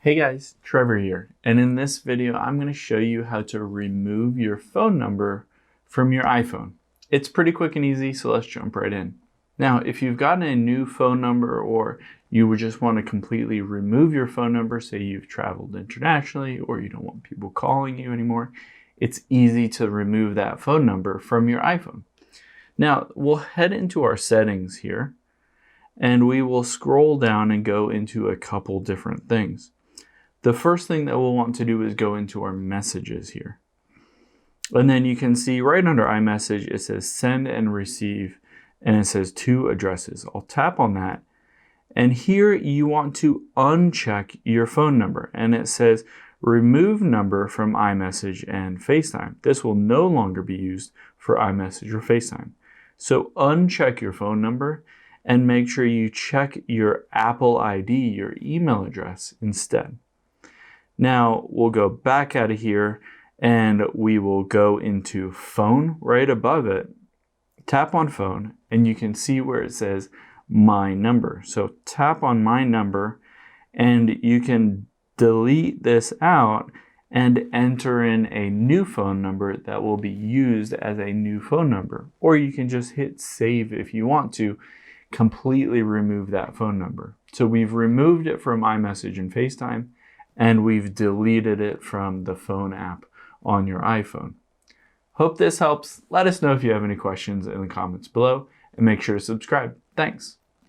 Hey guys, Trevor here, and in this video I'm going to show you how to remove your phone number from your iPhone. It's pretty quick and easy, so let's jump right in. Now, if you've gotten a new phone number or you would just want to completely remove your phone number, say you've traveled internationally or you don't want people calling you anymore, it's easy to remove that phone number from your iPhone. Now, we'll head into our settings here and we will scroll down and go into a couple different things. The first thing that we'll want to do is go into our messages here. And then you can see right under iMessage, it says send and receive, and it says two addresses. I'll tap on that. And here you want to uncheck your phone number. And it says remove number from iMessage and FaceTime. This will no longer be used for iMessage or FaceTime. So uncheck your phone number and make sure you check your Apple ID, your email address instead. Now we'll go back out of here and we will go into phone right above it. Tap on phone and you can see where it says my number. So tap on my number and you can delete this out and enter in a new phone number that will be used as a new phone number. Or you can just hit save if you want to completely remove that phone number. So we've removed it from iMessage and FaceTime, and we've deleted it from the phone app on your iPhone. Hope this helps. Let us know if you have any questions in the comments below, and make sure to subscribe. Thanks.